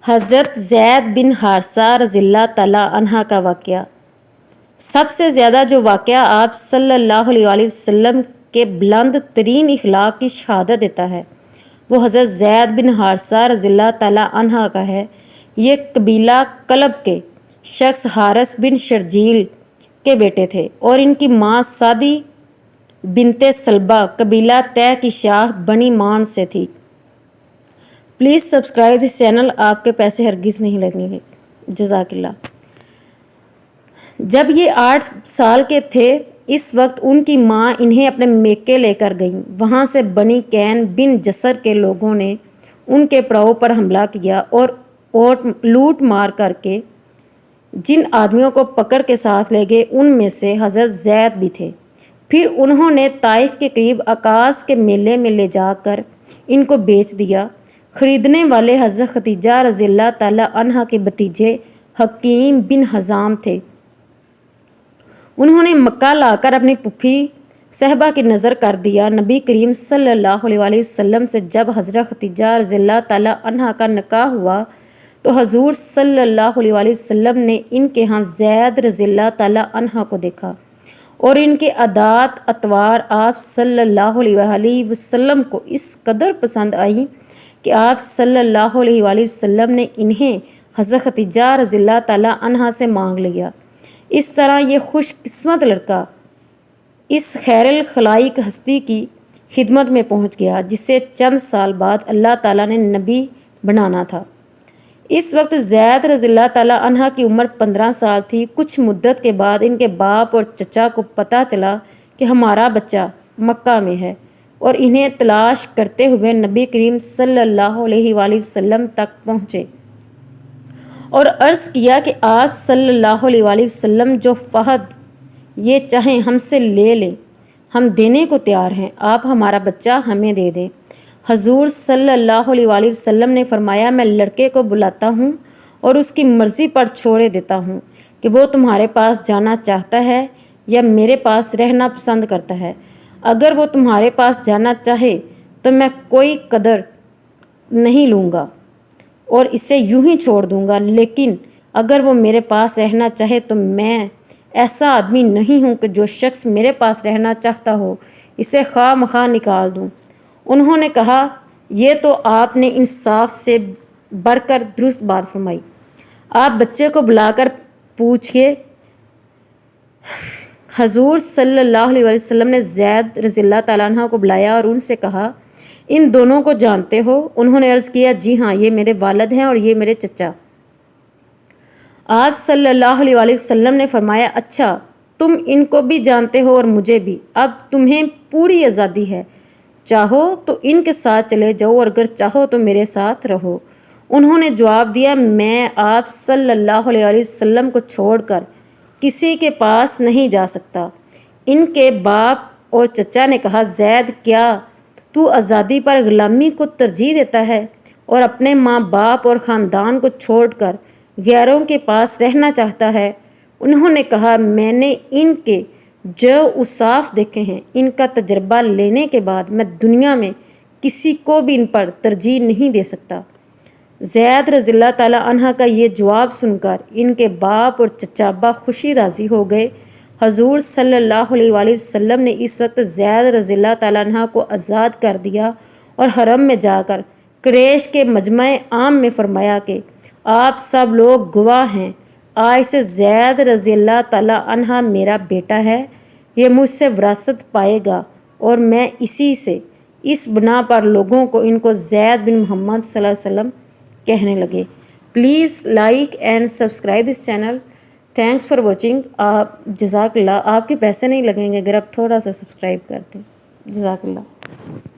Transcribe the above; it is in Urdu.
حضرت زید بن حارثہ رضی اللہ تعالیٰ عنہ کا واقعہ۔ سب سے زیادہ جو واقعہ آپ صلی اللہ علیہ وسلم کے بلند ترین اخلاق کی شہادت دیتا ہے وہ حضرت زید بن حارثہ رضی اللہ تعالیٰ عنہ کا ہے۔ یہ قبیلہ کلب کے شخص حارث بن شرجیل کے بیٹے تھے اور ان کی ماں سعدی بنت سلبہ قبیلہ طے کی شاخ بنی مان سے تھی۔ پلیز سبسکرائب دس چینل، آپ کے پیسے ہرگز نہیں لگیں گے، جزاک اللہ۔ جب یہ 8 سال کے تھے اس وقت ان کی ماں انہیں اپنے میکے لے کر گئیں۔ وہاں سے بنی کین بن جسر کے لوگوں نے ان کے پڑاؤ پر حملہ کیا اور لوٹ مار کر کے جن آدمیوں کو پکڑ کے ساتھ لے گئے ان میں سے حضرت زید بھی تھے۔ پھر انہوں نے طائف کے قریب عکاظ کے میلے میں لے جا کر ان کو بیچ دیا۔ خریدنے والے حضرت ختیجہ رضی اللہ تعالیٰ عنہ کے بھتیجے حکیم بن حزام تھے۔ انہوں نے مکہ لا کر اپنی پھوپھی صہبہ کی نظر کر دیا۔ نبی کریم صلی اللہ علیہ وسلم سے جب حضرت ختیجہ رضی اللہ تعالیٰ عنہ کا نکاح ہوا تو حضور صلی اللہ علیہ وسلم نے ان کے ہاں زید رضی اللہ تعالیٰ عنہ کو دیکھا اور ان کے عادات اطوار آپ صلی اللہ علیہ وسلم کو اس قدر پسند آئیں کہ آپ صلی اللہ علیہ وسلم نے انہیں حضرت ختیجہ رضی اللہ تعالیٰ عنہ سے مانگ لیا۔ اس طرح یہ خوش قسمت لڑکا اس خیر الخلائق ہستی کی خدمت میں پہنچ گیا جسے چند سال بعد اللہ تعالیٰ نے نبی بنانا تھا۔ اس وقت زید رضی اللہ تعالیٰ عنہ کی عمر 15 سال تھی۔ کچھ مدت کے بعد ان کے باپ اور چچا کو پتہ چلا کہ ہمارا بچہ مکہ میں ہے اور انہیں تلاش کرتے ہوئے نبی کریم صلی اللہ علیہ وسلم تک پہنچے اور عرض کیا کہ آپ صلی اللہ علیہ وسلم جو فہد یہ چاہیں ہم سے لے لیں، ہم دینے کو تیار ہیں، آپ ہمارا بچہ ہمیں دے دیں۔ حضور صلی اللہ علیہ وسلم نے فرمایا میں لڑکے کو بلاتا ہوں اور اس کی مرضی پر چھوڑے دیتا ہوں کہ وہ تمہارے پاس جانا چاہتا ہے یا میرے پاس رہنا پسند کرتا ہے۔ اگر وہ تمہارے پاس جانا چاہے تو میں کوئی قدر نہیں لوں گا اور اسے یوں ہی چھوڑ دوں گا، لیکن اگر وہ میرے پاس رہنا چاہے تو میں ایسا آدمی نہیں ہوں کہ جو شخص میرے پاس رہنا چاہتا ہو اسے خواہ مخواہ نکال دوں۔ انہوں نے کہا یہ تو آپ نے انصاف سے بڑھ کر درست بات فرمائی، آپ بچے کو بلا کر پوچھئے۔ حضور صلی اللہ علیہ وسلم نے زید رضی اللہ تعالیٰ عنہ کو بلایا اور ان سے کہا ان دونوں کو جانتے ہو؟ انہوں نے عرض کیا جی ہاں، یہ میرے والد ہیں اور یہ میرے چچا۔ آپ صلی اللہ علیہ وسلم نے فرمایا اچھا، تم ان کو بھی جانتے ہو اور مجھے بھی، اب تمہیں پوری آزادی ہے، چاہو تو ان کے ساتھ چلے جاؤ اور اگر چاہو تو میرے ساتھ رہو۔ انہوں نے جواب دیا میں آپ صلی اللہ علیہ وسلم کو چھوڑ کر کسی کے پاس نہیں جا سکتا۔ ان کے باپ اور چچا نے کہا زید کیا تو آزادی پر غلامی کو ترجیح دیتا ہے اور اپنے ماں باپ اور خاندان کو چھوڑ کر غیروں کے پاس رہنا چاہتا ہے؟ انہوں نے کہا میں نے ان کے جو اوصاف دیکھے ہیں ان کا تجربہ لینے کے بعد میں دنیا میں کسی کو بھی ان پر ترجیح نہیں دے سکتا۔ زید رضی اللہ تعالیٰ عنہ کا یہ جواب سن کر ان کے باپ اور چچا خوشی راضی ہو گئے۔ حضور صلی اللہ علیہ وسلم نے اس وقت زید رضی اللہ تعالیٰ عنہ کو آزاد کر دیا اور حرم میں جا کر قریش کے مجمع عام میں فرمایا کہ آپ سب لوگ گواہ ہیں، آج سے زید رضی اللہ تعالیٰ عنہ میرا بیٹا ہے، یہ مجھ سے وراثت پائے گا اور میں اسی سے اس بنا پر لوگوں کو ان کو زید بن محمد صلی اللہ علیہ وسلم کہنے لگے۔ Please like and subscribe this channel. Thanks for watching. جزاک اللہ، آپ کے پیسے نہیں لگیں گے اگر آپ تھوڑا سا سبسکرائب کرتے ہیں۔ جزاک اللہ۔